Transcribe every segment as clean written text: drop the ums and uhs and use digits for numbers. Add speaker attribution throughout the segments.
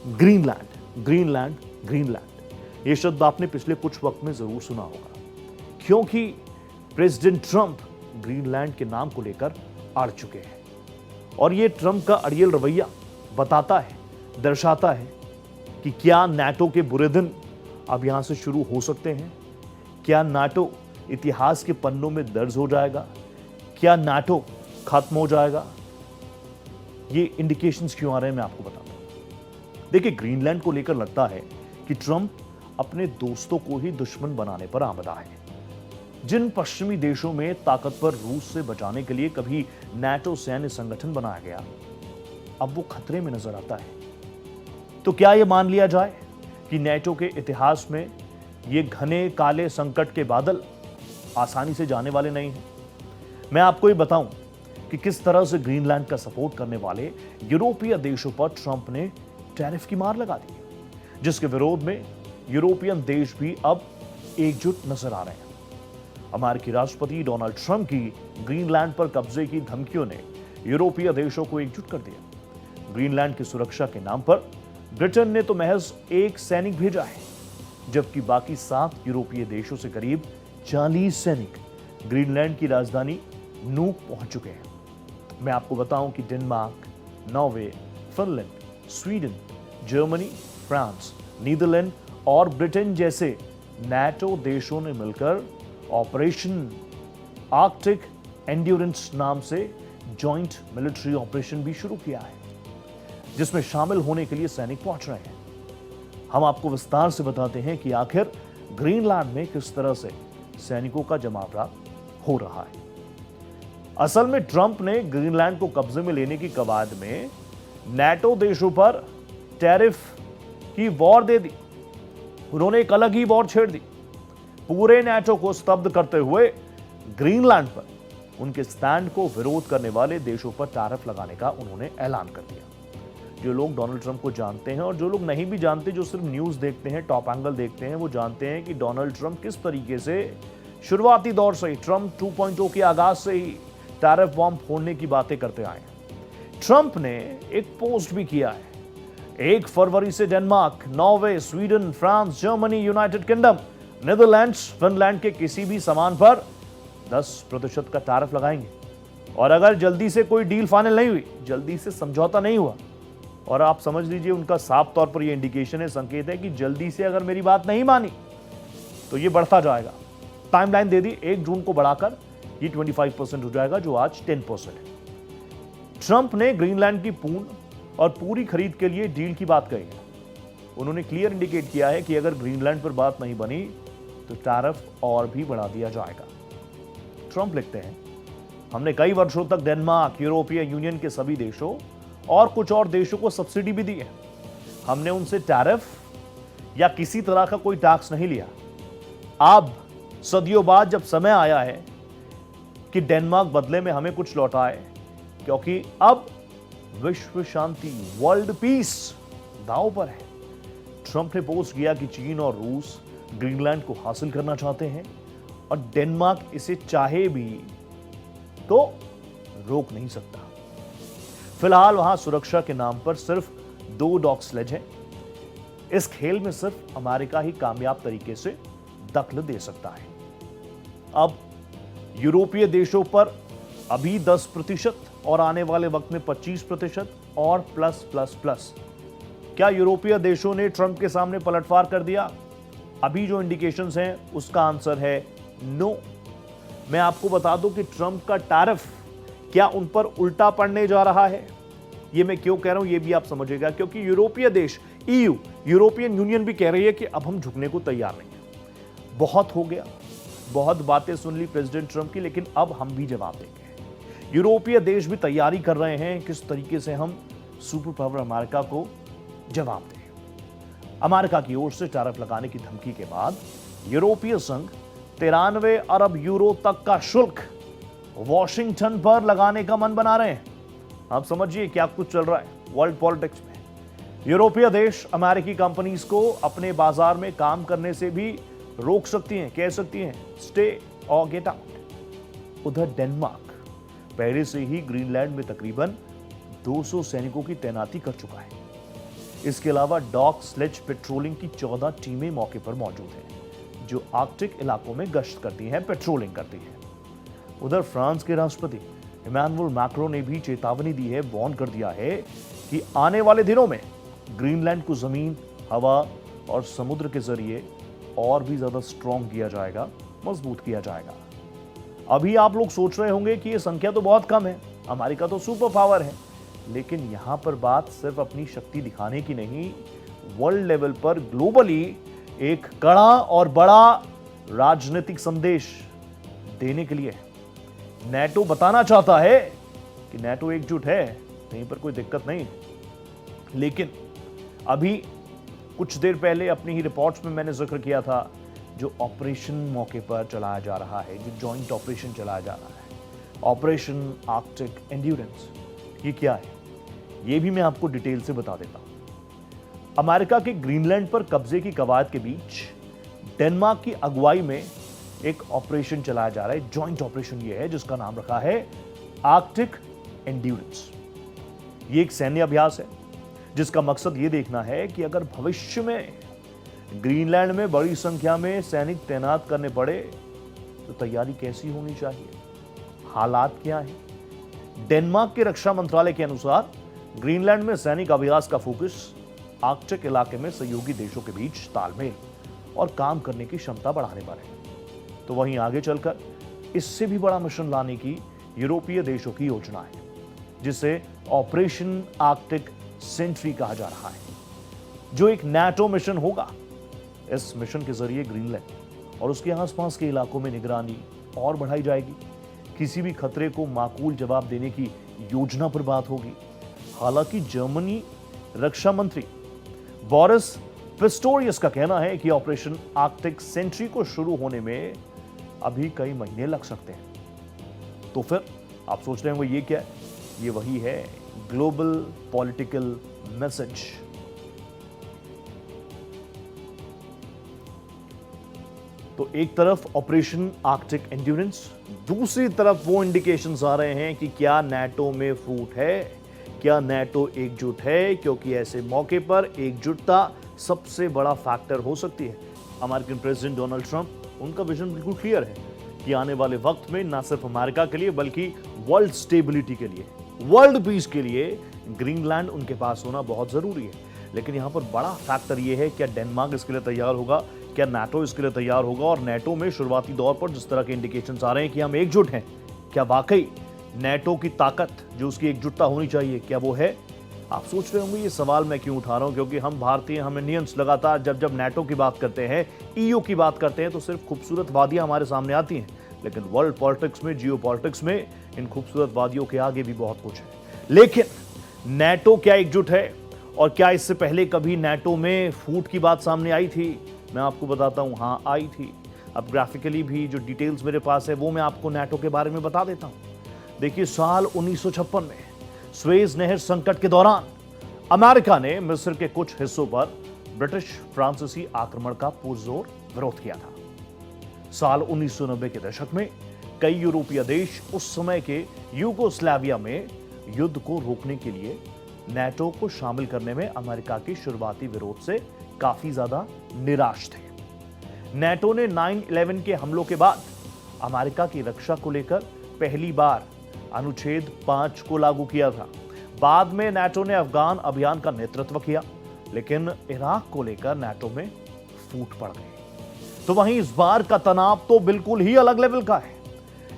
Speaker 1: Greenland, Greenland, Greenland, यह शब्द आपने पिछले कुछ वक्त में जरूर सुना होगा, क्योंकि प्रेसिडेंट ट्रंप ग्रीनलैंड के नाम को लेकर अड़ चुके हैं। और यह ट्रंप का अड़ियल रवैया बताता है, दर्शाता है कि क्या नाटो के बुरे दिन अब यहां से शुरू हो सकते हैं? क्या नाटो इतिहास के पन्नों में दर्ज हो जाएगा? क्या नाटो खत्म हो जाएगा? ये इंडिकेशंस क्यों आ रहे हैं, मैं आपको बताता हूं। देखिए, ग्रीनलैंड को लेकर लगता है कि ट्रंप अपने दोस्तों को ही दुश्मन बनाने पर आमदा है। जिन पश्चिमी देशों में ताकतवर रूस से बचाने के लिए कभी नाटो सैन्य संगठन बनाया गया, अब वो खतरे में नजर आता है। तो क्या यह मान लिया जाए कि नाटो के इतिहास में ये घने काले संकट के बादल आसानी से जाने वाले नहीं हैं? मैं आपको ये बताऊं कि किस तरह से ग्रीनलैंड का सपोर्ट करने वाले यूरोपीय देशों पर ट्रंप ने टैरिफ की मार लगा दी, जिसके विरोध में यूरोपियन देश भी अब एकजुट नजर आ रहे हैं। अमेरिकी राष्ट्रपति डोनाल्ड ट्रंप की ग्रीनलैंड पर कब्जे की धमकियों ने यूरोपीय देशों को एकजुट कर दिया। ग्रीनलैंड की सुरक्षा के नाम पर ब्रिटेन ने तो महज एक सैनिक भेजा है, जबकि बाकी 7 यूरोपीय देशों से करीब 40 सैनिक ग्रीनलैंड की राजधानी नूक पहुंच चुके हैं। मैं आपको बताऊं कि Denmark, Norway, Finland, Sweden, Germany, France, Netherland और ब्रिटेन जैसे नाटो देशों ने मिलकर ऑपरेशन आर्कटिक एंड्योरेंस नाम से जॉइंट मिलिट्री ऑपरेशन भी शुरू किया है, जिसमें शामिल होने के लिए सैनिक पहुंच रहे हैं। हम आपको विस्तार से बताते हैं कि आखिर ग्रीनलैंड में किस तरह से सैनिकों का जमावड़ा हो रहा है। असल में ट्रंप ने ग्रीनलैंड को कब्जे में लेने की कवायद में नाटो देशों पर टैरिफ की वॉर दे दी। उन्होंने एक अलग ही वॉर छेड़ दी, पूरे नाटो को स्तब्ध करते हुए ग्रीनलैंड पर उनके स्टैंड को विरोध करने वाले देशों पर टैरिफ लगाने का उन्होंने ऐलान कर दिया। जो लोग डोनाल्ड ट्रंप को जानते हैं और जो लोग नहीं भी जानते, जो सिर्फ न्यूज़ देखते हैं, टॉप एंगल देखते हैं, वो जानते हैं कि डोनाल्ड ट्रंप किस तरीके से शुरुआती दौर से ही, ट्रंप 2.0 के आगाज से ही टैरिफ बॉम्ब फोड़ने की बातें करते आए हैं। ट्रंप ने एक पोस्ट भी किया है। 1 फरवरी से Denmark, Norway, Sweden, France, Germany, United kingdom, Netherlands, Finland के किसी भी सामान पर 10% का टैरिफ लगाएंगे। और अगर जल्दी से कोई डील फाइनल नहीं हुई, जल्दी से समझौता नहीं हुआ, और आप समझ लीजिए उनका साफ तौर पर यह इंडिकेशन है, संकेत है कि जल्दी से अगर मेरी बात नहीं मानी तो ये बढ़ता जाएगा। टाइमलाइन दे दी, 1 जून को बढ़ाकर ये 25% हो जाएगा, जो आज 10% है। ट्रंप ने ग्रीनलैंड की पूर्ण और पूरी खरीद के लिए डील की बात कही है। उन्होंने क्लियर इंडिकेट किया है कि अगर ग्रीनलैंड पर बात नहीं बनी तो टैरिफ और भी बढ़ा दिया जाएगा। ट्रंप लिखते हैं, हमने कई वर्षों तक डेनमार्क, यूरोपीय यूनियन के सभी देशों और कुछ और देशों को सब्सिडी भी दी है। हमने उनसे टैरिफ या किसी तरह का कोई टैक्स नहीं लिया। अब सदियों बाद जब समय आया है कि डेनमार्क बदले में हमें कुछ लौटाए, क्योंकि अब विश्व शांति, वर्ल्ड पीस दांव पर है। ट्रंप ने पोस्ट किया कि चीन और रूस ग्रीनलैंड को हासिल करना चाहते हैं और डेनमार्क इसे चाहे भी तो रोक नहीं सकता। फिलहाल वहां सुरक्षा के नाम पर सिर्फ 2 डॉग स्लेज हैं। इस खेल में सिर्फ अमेरिका ही कामयाब तरीके से दखल दे सकता है। अब यूरोपीय देशों पर अभी 10% और आने वाले वक्त में 25% और प्लस प्लस प्लस। क्या यूरोपीय देशों ने ट्रंप के सामने पलटवार कर दिया? अभी जो इंडिकेशंस हैं उसका आंसर है नो। मैं आपको बता दूं कि ट्रंप का टैरिफ क्या उन पर उल्टा पड़ने जा रहा है? ये मैं क्यों कह रहा हूं ये भी आप समझिएगा, क्योंकि यूरोपीय देश, ईयू, यूरोपियन यूनियन भी कह रही है कि अब हम झुकने को तैयार नहीं है। बहुत हो गया, बहुत बातें सुन ली प्रेसिडेंट ट्रंप की, लेकिन अब हम भी जवाब देंगे। यूरोपीय देश भी तैयारी कर रहे हैं किस तरीके से हम सुपर पावर अमेरिका को जवाब दें। अमेरिका की ओर से टैरिफ लगाने की धमकी के बाद यूरोपीय संघ 93 अरब यूरो तक का शुल्क वॉशिंगटन पर लगाने का मन बना रहे हैं। आप समझिए क्या कुछ चल रहा है वर्ल्ड पॉलिटिक्स में। यूरोपीय देश अमेरिकी कंपनीज को अपने बाजार में काम करने से भी रोक सकती हैं, कह सकती हैं स्टे और गेट आउट। उधर डेनमार्क पहले से ही ग्रीनलैंड में तकरीबन 200 सैनिकों की तैनाती कर चुका है। इसके अलावा डॉग स्लेज पेट्रोलिंग की 14 टीमें मौके पर मौजूद हैं, जो आर्कटिक इलाकों में गश्त करती हैं, पेट्रोलिंग करती हैं। उधर फ्रांस के राष्ट्रपति इमैनुअल मैक्रों ने भी चेतावनी दी है, वार्न कर दिया है कि आने वाले दिनों में ग्रीनलैंड को जमीन, हवा और समुद्र के जरिए और भी ज्यादा स्ट्रॉन्ग किया जाएगा, मजबूत किया जाएगा। अभी आप लोग सोच रहे होंगे कि यह संख्या तो बहुत कम है, अमेरिका तो सुपर पावर है, लेकिन यहां पर बात सिर्फ अपनी शक्ति दिखाने की नहीं, वर्ल्ड लेवल पर ग्लोबली एक कड़ा और बड़ा राजनीतिक संदेश देने के लिए नेटो बताना चाहता है कि नेटो एकजुट है, कहीं पर कोई दिक्कत नहीं। लेकिन अभी कुछ देर पहले अपनी ही रिपोर्ट्स में मैंने जिक्र किया था, जो ऑपरेशन मौके पर चलाया जा रहा है, जो जॉइंट ऑपरेशन चलाया जा रहा है, ऑपरेशन आर्कटिक एंड्योरेंस, ये क्या है ये भी मैं आपको डिटेल से बता देता हूं। अमेरिका के ग्रीनलैंड पर कब्जे की कवायद के बीच डेनमार्क की अगुवाई में एक ऑपरेशन चलाया जा रहा है, जॉइंट ऑपरेशन ये है जिसका नाम रखा है आर्कटिक एंड्योरेंस। ये एक सैन्य अभ्यास है जिसका मकसद ये देखना है कि अगर भविष्य में ग्रीनलैंड में बड़ी संख्या में सैनिक तैनात करने पड़े तो तैयारी कैसी होनी चाहिए, हालात क्या है। डेनमार्क के रक्षा मंत्रालय के अनुसार ग्रीनलैंड में सैनिक अभ्यास का फोकस आर्कटिक इलाके में सहयोगी देशों के बीच तालमेल और काम करने की क्षमता बढ़ाने पर है। तो वहीं आगे चलकर इससे भी बड़ा मिशन लाने की यूरोपीय देशों की योजना है, जिसे ऑपरेशन आर्कटिक सेंट्री कहा जा रहा है, जो एक नाटो मिशन होगा। इस मिशन के जरिए ग्रीनलैंड और उसके आसपास के इलाकों में निगरानी और बढ़ाई जाएगी, किसी भी खतरे को माकूल जवाब देने की योजना पर बात होगी। हालांकि जर्मनी रक्षा मंत्री बोरिस पिस्टोरियस का कहना है कि ऑपरेशन आर्कटिक सेंट्री को शुरू होने में अभी कई महीने लग सकते हैं। तो फिर आप सोच रहे होंगे ये क्या है? ये वही है ग्लोबल पॉलिटिकल मैसेज। तो एक तरफ ऑपरेशन आर्कटिक एंड्योरेंस, दूसरी तरफ वो इंडिकेशंस आ रहे हैं कि क्या नाटो में फूट है, क्या नाटो एकजुट है, क्योंकि ऐसे मौके पर एकजुटता सबसे बड़ा फैक्टर हो सकती है। अमेरिकन प्रेसिडेंट डोनाल्ड ट्रंप, उनका विजन बिल्कुल क्लियर है कि आने वाले वक्त में न सिर्फ अमेरिका के लिए बल्कि वर्ल्ड स्टेबिलिटी के लिए, वर्ल्ड पीस के लिए ग्रीनलैंड उनके पास होना बहुत जरूरी है। लेकिन यहां पर बड़ा फैक्टर यह है, क्या डेनमार्क इसके लिए तैयार होगा, क्या नाटो इसके लिए तैयार होगा। और नाटो में शुरुआती दौर पर जिस तरह के इंडिकेशंस आ रहे हैं कि हम एकजुट हैं, क्या वाकई नाटो की ताकत जो उसकी एकजुटता होनी चाहिए, क्या वो है? आप सोच रहे होंगे ये सवाल मैं क्यों उठा रहा हूं, क्योंकि हम भारतीय, हम इंडियंस लगातार जब नाटो की बात करते हैं, ईयू की बात करते हैं, तो सिर्फ खूबसूरत वादियां हमारे सामने आती हैं। लेकिन वर्ल्ड पॉलिटिक्स में, जियो पॉलिटिक्स में इन खूबसूरत वादियों के आगे भी बहुत कुछ है। लेकिन नाटो क्या एकजुट है, और क्या इससे पहले कभी नाटो में फूट की बात सामने आई थी? मैं आपको बताता हूं, हां आई थी। अब ग्राफिकली भी जो डिटेल्स मेरे पास है वो मैं आपको नाटो के बारे में बता देता हूं। देखिए, साल 1956 में स्वेज नहर संकट के दौरान अमेरिका ने मिस्र के कुछ हिस्सों पर ब्रिटिश फ्रांसीसी आक्रमण का पुरजोर विरोध किया था। साल 1990 के दशक में कई यूरोपीय देश उस समय के यूगोस्लाविया में युद्ध को रोकने के लिए नाटो को शामिल करने में अमेरिका के शुरुआती विरोध से काफी ज्यादा निराश थे। नाटो ने 9/11 के हमलों के बाद अमेरिका की रक्षा को लेकर पहली बार अनुच्छेद 5 को लागू किया था। बाद में नाटो ने अफगान अभियान का नेतृत्व किया, लेकिन इराक को लेकर नाटो में फूट पड़ गई। तो वहीं इस बार का तनाव तो बिल्कुल ही अलग लेवल का है।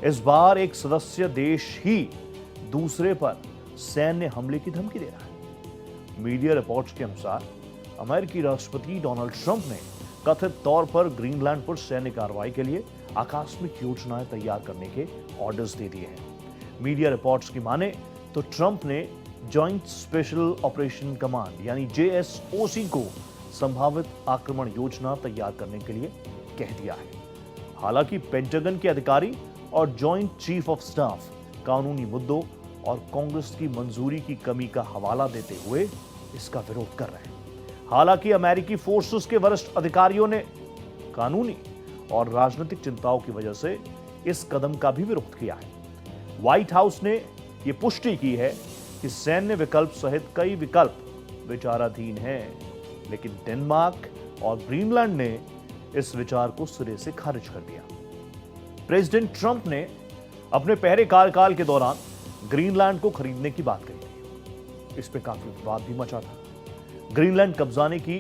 Speaker 1: इस बार एक सदस्य देश ही दूसरे पर सैन्य हमले की धमकी दे रहा है। मीडिया रिपोर्ट्स के अनुसार अमेरिकी राष्ट्रपति डोनाल्ड ट्रंप ने कथित तौर पर ग्रीनलैंड पर सैन्य कार्रवाई के लिए आकस्मिक योजनाएं तैयार करने के ऑर्डर्स दे दिए हैं। मीडिया रिपोर्ट्स की माने तो ट्रंप ने जॉइंट स्पेशल ऑपरेशन कमांड यानी JSOC को संभावित आक्रमण योजना तैयार करने के लिए कह दिया है। हालांकि पेंटागन के अधिकारी और जॉइंट चीफ ऑफ स्टाफ कानूनी मुद्दों और कांग्रेस की मंजूरी की कमी का हवाला देते हुए इसका विरोध कर रहे हैं। हालांकि अमेरिकी फोर्सेस के वरिष्ठ अधिकारियों ने कानूनी और राजनीतिक चिंताओं की वजह से इस कदम का भी विरोध किया है। व्हाइट हाउस ने यह पुष्टि की है कि सैन्य विकल्प सहित कई विकल्प विचाराधीन है, लेकिन डेनमार्क और ग्रीनलैंड ने इस विचार को सिरे से खारिज कर दिया। प्रेसिडेंट ट्रंप ने अपने पहले कार्यकाल के दौरान ग्रीनलैंड को खरीदने की बात कही थी। इस पे काफी विवाद भी मचा था। ग्रीनलैंड कब्जाने की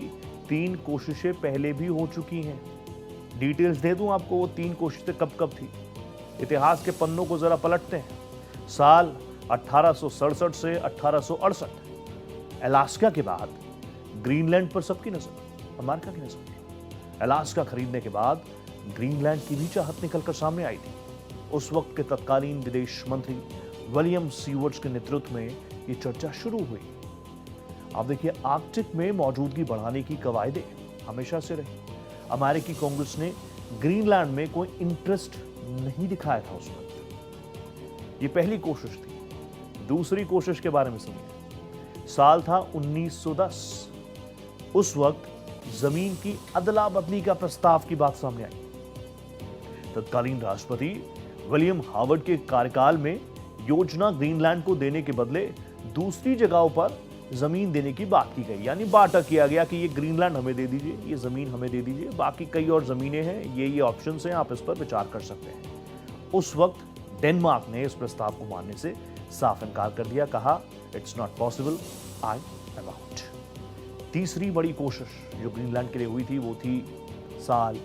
Speaker 1: 3 कोशिशें पहले भी हो चुकी हैं। डिटेल्स दे दूं आपको, वो 3 कोशिशें कब कब थी। इतिहास के पन्नों को जरा पलटते हैं। साल 1867 से 1868, अलास्का के बाद ग्रीनलैंड पर सबकी नजर, अमेरिका की नजर। अलास्का खरीदने के बाद ग्रीनलैंड की भी चाहत निकलकर सामने आई थी। उस वक्त के तत्कालीन विदेश मंत्री विलियम सीवर्ट्स के नेतृत्व में यह चर्चा शुरू हुई। आप देखिए, आर्कटिक में मौजूदगी बढ़ाने की कवायदें हमेशा से रही। अमेरिकी कांग्रेस ने ग्रीनलैंड में कोई इंटरेस्ट नहीं दिखाया था उस वक्त। ये पहली कोशिश थी। दूसरी कोशिश के बारे में सुनिए। साल था 1910। उस वक्त जमीन की अदला बदली का प्रस्ताव की बात सामने आई। तत्कालीन राष्ट्रपति विलियम हावर्ड के कार्यकाल में योजना ग्रीनलैंड को देने के बदले दूसरी जगहों पर जमीन देने की बात की गई, यानी बांटा किया गया कि ये ग्रीनलैंड हमें दे दीजिए, ये जमीन हमें दे दीजिए, बाकी कई और जमीनें हैं, ये ऑप्शंस हैं, आप इस पर विचार कर सकते हैं। उस वक्त डेनमार्क ने इस प्रस्ताव को मानने से साफ इनकार कर दिया, कहा it's not possible, I am out. तीसरी बड़ी कोशिश जो ग्रीनलैंड के लिए हुई थी वो थी साल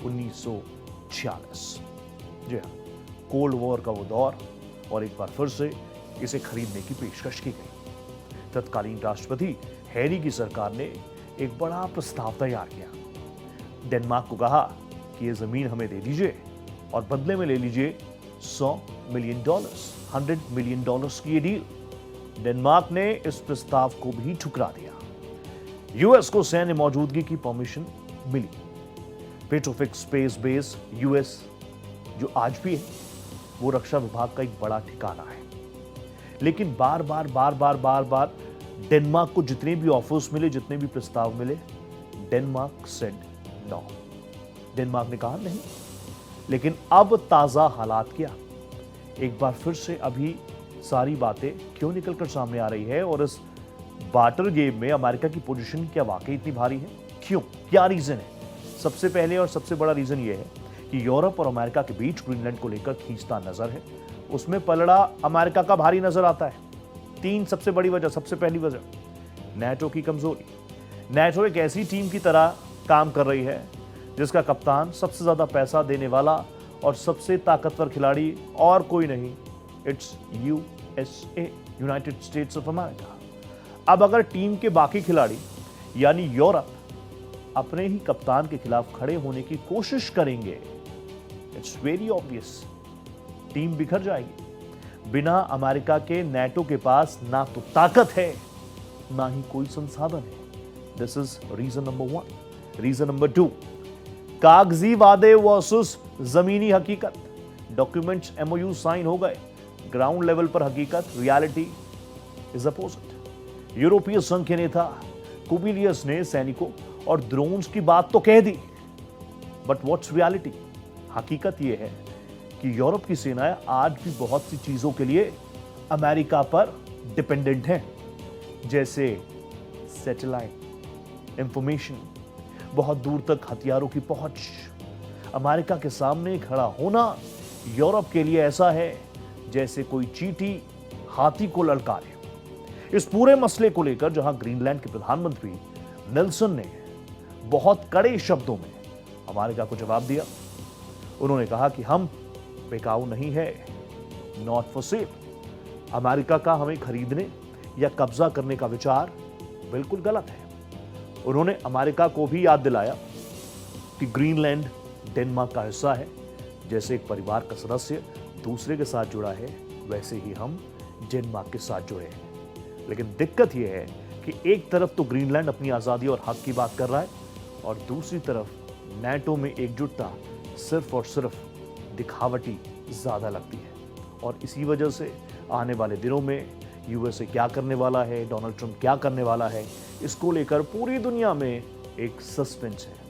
Speaker 1: 1946। जी हाँ, कोल्ड वॉर का वो दौर, और एक बार फिर से इसे खरीदने की पेशकश की गई। तत्कालीन राष्ट्रपति हैरी की सरकार ने एक बड़ा प्रस्ताव तैयार किया। डेनमार्क को कहा कि यह जमीन हमें दे दीजिए और बदले में ले लीजिए $100 मिलियन, $100 मिलियन की ये डील। डेनमार्क ने इस प्रस्ताव को भी ठुकरा दिया। यूएस को सैन्य मौजूदगी की परमिशन मिली। पेट्रोफिक स्पेस बेस यूएस जो आज भी है, वो रक्षा विभाग का एक बड़ा ठिकाना है। लेकिन बार बार डेनमार्क को जितने भी ऑफर्स मिले, जितने भी प्रस्ताव मिले, डेनमार्क सेड नो। डेनमार्क ने कहा नहीं। लेकिन अब ताजा हालात क्या, एक बार फिर से अभी सारी बातें क्यों निकलकर सामने आ रही है, और इस बार्टर गेम में अमेरिका की पोजीशन क्या वाकई इतनी भारी है? क्यों, क्या रीजन है? सबसे पहले और सबसे बड़ा रीजन यह है कि यूरोप और अमेरिका के बीच ग्रीनलैंड को लेकर खींचता नजर है, उसमें पलड़ा अमेरिका का भारी नजर आता है। 3 सबसे बड़ी वजह। सबसे पहली वजह, नेटो की कमजोरी। नेटो एक ऐसी टीम की तरह काम कर रही है जिसका कप्तान सबसे ज्यादा पैसा देने वाला और सबसे ताकतवर खिलाड़ी और कोई नहीं, it's USA, United states of America. अब अगर टीम के बाकी खिलाड़ी यानी यूरोप अपने ही कप्तान के खिलाफ खड़े होने की कोशिश करेंगे, इट्स वेरी ऑब्वियस, टीम बिखर जाएगी। बिना अमेरिका के नेटो के पास ना तो ताकत है, ना ही कोई संसाधन है। This is reason number 1। Reason number 2, कागजी वादे वर्सेस जमीनी हकीकत। डॉक्यूमेंट्स, एमओयू साइन हो गए, ग्राउंड लेवल पर हकीकत, रियलिटी इज अपोजिट। यूरोपीय संघ के नेता कुबिलियस ने सैनिकों और ड्रोन्स की बात तो कह दी, बट व्हाट्स रियलिटी? हकीकत यह है कि यूरोप की सेनाएं आज भी बहुत सी चीजों के लिए अमेरिका पर डिपेंडेंट हैं, जैसे सैटेलाइट इंफॉर्मेशन, बहुत दूर तक हथियारों की पहुंच। अमेरिका के सामने खड़ा होना यूरोप के लिए ऐसा है जैसे कोई चींटी हाथी को ललकारे। इस पूरे मसले को लेकर जहां ग्रीनलैंड के प्रधानमंत्री नेल्सन ने बहुत कड़े शब्दों में अमेरिका को जवाब दिया। उन्होंने कहा कि हम बिकाऊ नहीं है, नॉट फॉर सेल। अमेरिका का हमें खरीदने या कब्जा करने का विचार बिल्कुल गलत है। उन्होंने अमेरिका को भी याद दिलाया कि ग्रीनलैंड डेनमार्क का हिस्सा है। जैसे एक परिवार का सदस्य दूसरे के साथ जुड़ा है, वैसे ही हम डेनमार्क के साथ जुड़े हैं। लेकिन दिक्कत यह है कि एक तरफ तो ग्रीनलैंड अपनी आजादी और हक की बात कर रहा है, और दूसरी तरफ नेटो में एकजुटता सिर्फ और सिर्फ दिखावटी ज्यादा लगती है। और इसी वजह से आने वाले दिनों में यूएसए क्या करने वाला है, डोनाल्ड ट्रंप क्या करने वाला है, इसको लेकर पूरी दुनिया में एक सस्पेंस है।